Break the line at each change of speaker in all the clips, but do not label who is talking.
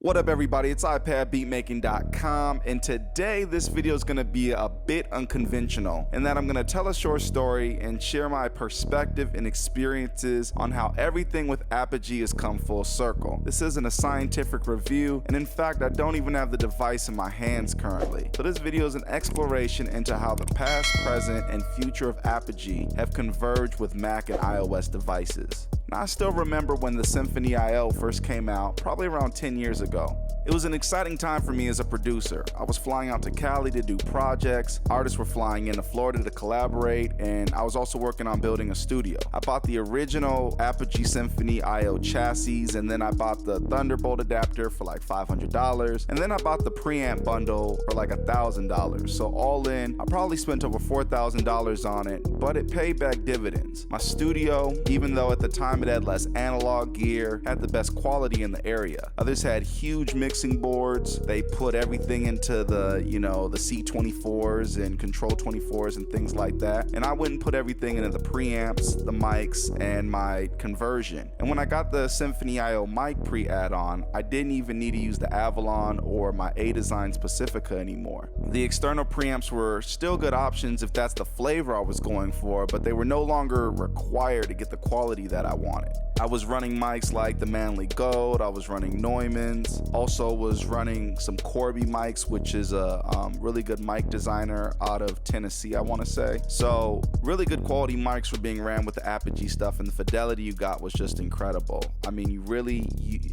What up everybody, it's ipadbeatmaking.com, and today this video is going to be a bit unconventional in that I'm going to tell a short story and share my perspective and experiences on how everything with Apogee has come full circle. This isn't a scientific review, and in fact I don't even have the device in my hands currently. So this video is an exploration into how the past, present, and future of Apogee have converged with Mac and iOS devices. Now, I still remember when the Symphony IO first came out, probably around 10 years ago. It was an exciting time for me as a producer. I was flying out to Cali to do projects, artists were flying into Florida to collaborate, and I was also working on building a studio. I bought the original Apogee Symphony IO chassis, and then I bought the Thunderbolt adapter for like $500, and then I bought the preamp bundle for like $1,000. So all in, I probably spent over $4,000 on it, but it paid back dividends. My studio, even though at the time it had less analog gear, had the best quality in the area. Others had huge mixing boards. They put everything into the C24s and Control 24s and things like that. And I went and put everything into the preamps, the mics, and my conversion. And when I got the Symphony IO mic pre add-on, I didn't even need to use the Avalon or my A-Design Specifica anymore. The external preamps were still good options if that's the flavor I was going for, but they were no longer required to get the quality that I wanted. I was running mics like the Manley Gold, I was running Neumann's, also was running some Corby mics, which is a really good mic designer out of Tennessee, I want to say. So really good quality mics were being ran with the Apogee stuff, and the fidelity you got was just incredible. I mean,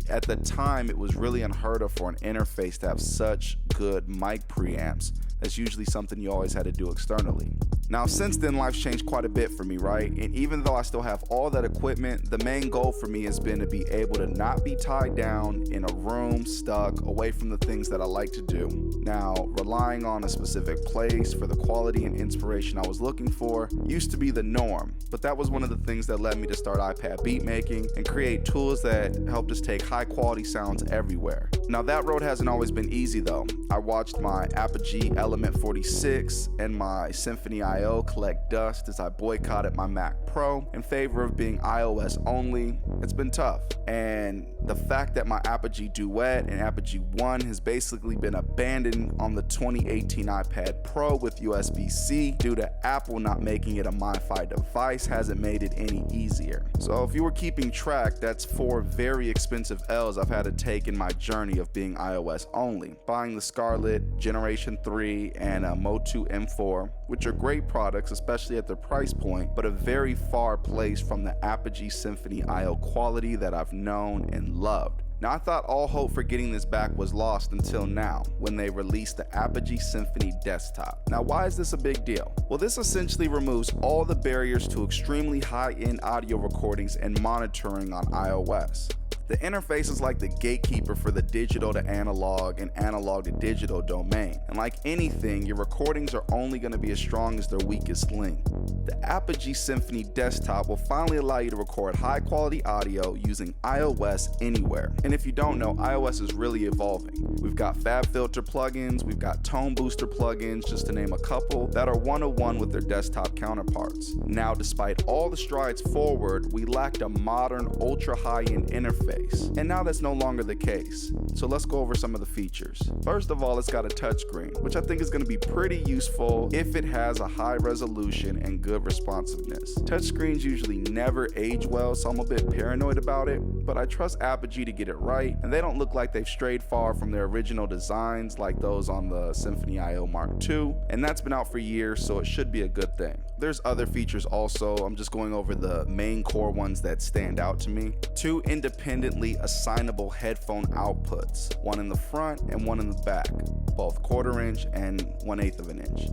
at the time, it was really unheard of for an interface to have such good mic preamps. That's usually something you always had to do externally. Now, since then, life's changed quite a bit for me, right? And even though I still have all that equipment, the main goal for me has been to be able to not be tied down in a room, stuck away from the things that I like to do. Now, relying on a specific place for the quality and inspiration I was looking for used to be the norm, but that was one of the things that led me to start iPad beatmaking and create tools that helped us take high quality sounds everywhere. Now, that road hasn't always been easy though. I watched my Apogee Element 46 and my Symphony IO collect dust as I boycotted my Mac Pro in favor of being iOS only. It's been tough, and the fact that my Apogee Duet and Apogee One has basically been abandoned on the 2018 iPad Pro with USB-C due to Apple not making it a MiFi device hasn't made it any easier. So if you were keeping track, that's 4 very expensive L's I've had to take in my journey of being iOS only. Buying the Scarlett Generation 3 and a Motu M4, which are great products, especially at their price point, but a very far place from the Apogee Symphony IO quality that I've known and loved. Now, I thought all hope for getting this back was lost until now, when they released the Apogee Symphony Desktop. Now, why is this a big deal? Well, this essentially removes all the barriers to extremely high-end audio recordings and monitoring on iOS. The interface is like the gatekeeper for the digital to analog and analog to digital domain. And like anything, your recordings are only going to be as strong as their weakest link. The Apogee Symphony Desktop will finally allow you to record high quality audio using iOS anywhere. And if you don't know, iOS is really evolving. We've got FabFilter plugins, we've got Tone Booster plugins, just to name a couple, that are one-to-one with their desktop counterparts. Now, despite all the strides forward, we lacked a modern, ultra high-end interface. And now that's no longer the case. So let's go over some of the features. First of all, it's got a touchscreen, which I think is going to be pretty useful if it has a high resolution and good responsiveness. Touchscreens usually never age well, so I'm a bit paranoid about it, but I trust Apogee to get it right, and they don't look like they've strayed far from their original designs like those on the Symphony IO Mark II, and that's been out for years, so it should be a good thing. There's other features also. I'm just going over the main core ones that stand out to me. 2 independently assignable headphone outputs, one in the front and one in the back, both 1/4 inch and 1/8 of an inch.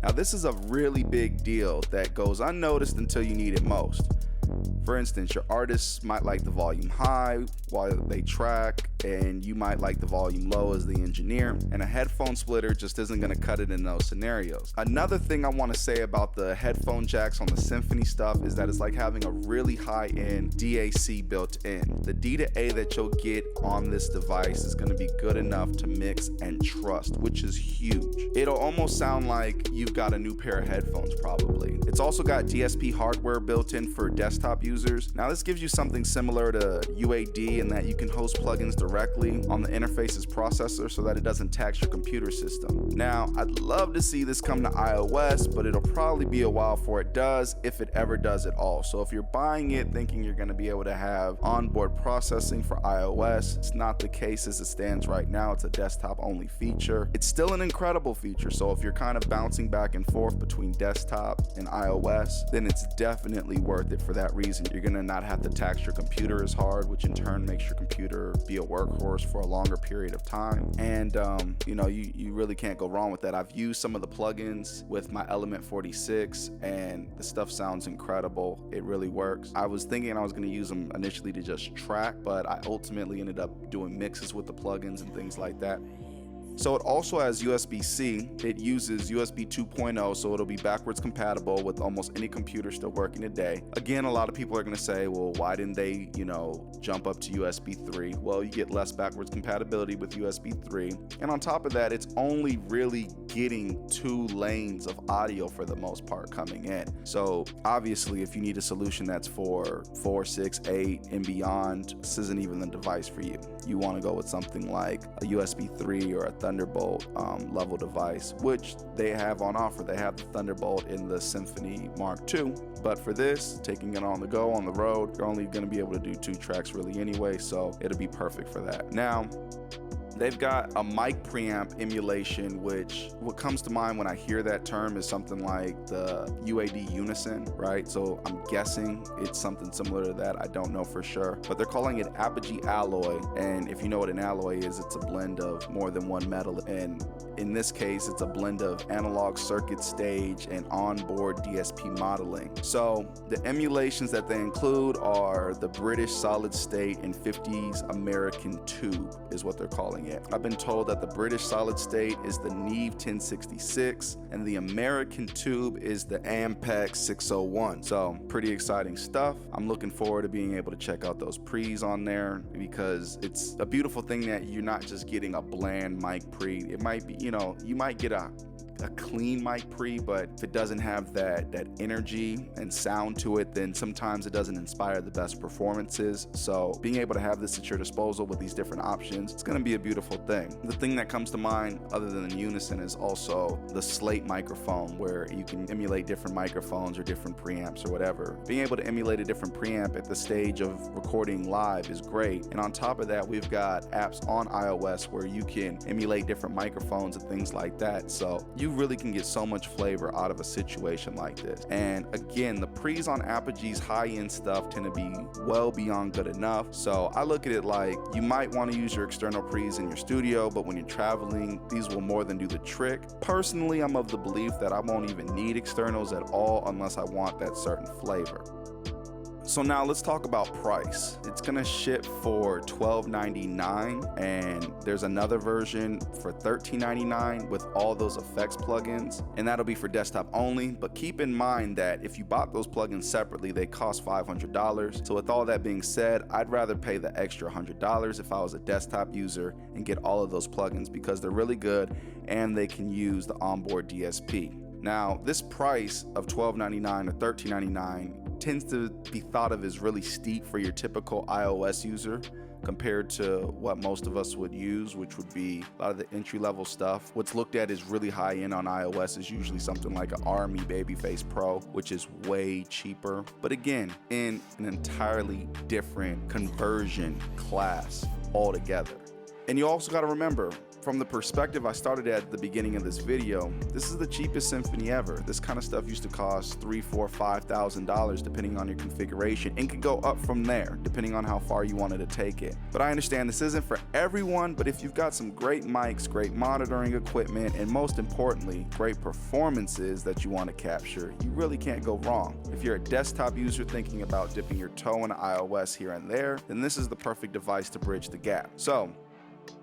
Now, this is a really big deal that goes unnoticed until you need it most. For instance, your artists might like the volume high while they track, and you might like the volume low as the engineer, and a headphone splitter just isn't going to cut it in those scenarios. Another thing I want to say about the headphone jacks on the Symphony stuff is that it's like having a really high-end DAC built in. The D to A that you'll get on this device is going to be good enough to mix and trust, which is huge. It'll almost sound like you've got a new pair of headphones probably. It's also got DSP hardware built in for desktop desktop users. Now this gives you something similar to UAD in that you can host plugins directly on the interface's processor so that it doesn't tax your computer system. Now, I'd love to see this come to iOS, but it'll probably be a while before it does, if it ever does at all. So if you're buying it thinking you're going to be able to have onboard processing for iOS, it's not the case as it stands right now. It's a desktop only feature. It's still an incredible feature, so if you're kind of bouncing back and forth between desktop and iOS, then it's definitely worth it for that reason. You're going to not have to tax your computer as hard, which in turn makes your computer be a workhorse for a longer period of time. And you know, you really can't go wrong with that. I've used some of the plugins with my Element 46 and the stuff sounds incredible. It really works. I was thinking I was going to use them initially to just track, but I ultimately ended up doing mixes with the plugins and things like that. So it also has USB-C. It uses USB 2.0, so it'll be backwards compatible with almost any computer still working today. Again, a lot of people are going to say, well, why didn't they, jump up to USB 3? Well, you get less backwards compatibility with USB 3. And on top of that, it's only really getting 2 lanes of audio for the most part coming in. So obviously, if you need a solution that's for 4, 6, 8 and beyond, this isn't even the device for you. You want to go with something like a USB 3 or a Thunderbolt level device, which they have on offer. They have the Thunderbolt in the Symphony Mark II, but for this, taking it on the go, on the road, you're only going to be able to do 2 tracks really anyway, so it'll be perfect for that. Now, they've got a mic preamp emulation, which what comes to mind when I hear that term is something like the UAD Unison, right? So I'm guessing it's something similar to that. I don't know for sure, but they're calling it Apogee Alloy. And if you know what an alloy is, it's a blend of more than one metal. And in this case, it's a blend of analog circuit stage and onboard DSP modeling. So the emulations that they include are the British solid state and 50s American tube is what they're calling it. I've been told that the British solid state is the Neve 1066 and the American tube is the Ampex 601. So pretty exciting stuff. I'm looking forward to being able to check out those pre's on there because it's a beautiful thing that you're not just getting a bland mic pre. It might be, you might get a clean mic pre, but if it doesn't have that energy and sound to it, then sometimes it doesn't inspire the best performances. So being able to have this at your disposal with these different options, it's going to be a beautiful thing. The thing that comes to mind other than the Unison is also the Slate microphone, where you can emulate different microphones or different preamps or whatever. Being able to emulate a different preamp at the stage of recording live is great. And on top of that, we've got apps on iOS where you can emulate different microphones and things like that. So you really can get so much flavor out of a situation like this. And again, the pre's on Apogee's high-end stuff tend to be well beyond good enough. So I look at it like you might want to use your external pre's in your studio, but when you're traveling, these will more than do the trick. Personally, I'm of the belief that I won't even need externals at all unless I want that certain flavor. So now let's talk about price. It's gonna ship for $12.99 and there's another version for $13.99 with all those effects plugins, and that'll be for desktop only. But keep in mind that if you bought those plugins separately, they cost $500. So with all that being said, I'd rather pay the extra $100 if I was a desktop user and get all of those plugins because they're really good and they can use the onboard DSP. Now, this price of $12.99 or $13.99 tends to be thought of as really steep for your typical iOS user compared to what most of us would use, which would be a lot of the entry-level stuff. What's looked at as really high-end on iOS is usually something like an Army Babyface Pro, which is way cheaper, but again, in an entirely different conversion class altogether. And you also got to remember, from the perspective I started at the beginning of this video, this is the cheapest Symphony ever. This kind of stuff used to cost $3,000, $4,000, $5,000 depending on your configuration, and could go up from there depending on how far you wanted to take it. But I understand this isn't for everyone, but if you've got some great mics, great monitoring equipment, and most importantly, great performances that you want to capture, you really can't go wrong. If you're a desktop user thinking about dipping your toe in iOS here and there, then this is the perfect device to bridge the gap. So,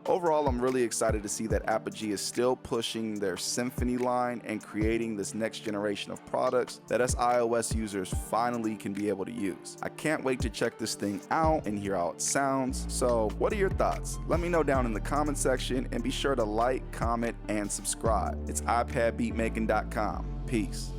overall, I'm really excited to see that Apogee is still pushing their Symphony line and creating this next generation of products that us iOS users finally can be able to use. I can't wait to check this thing out and hear how it sounds. So what are your thoughts? Let me know down in the comment section and be sure to like, comment, and subscribe. It's ipadbeatmaking.com. Peace.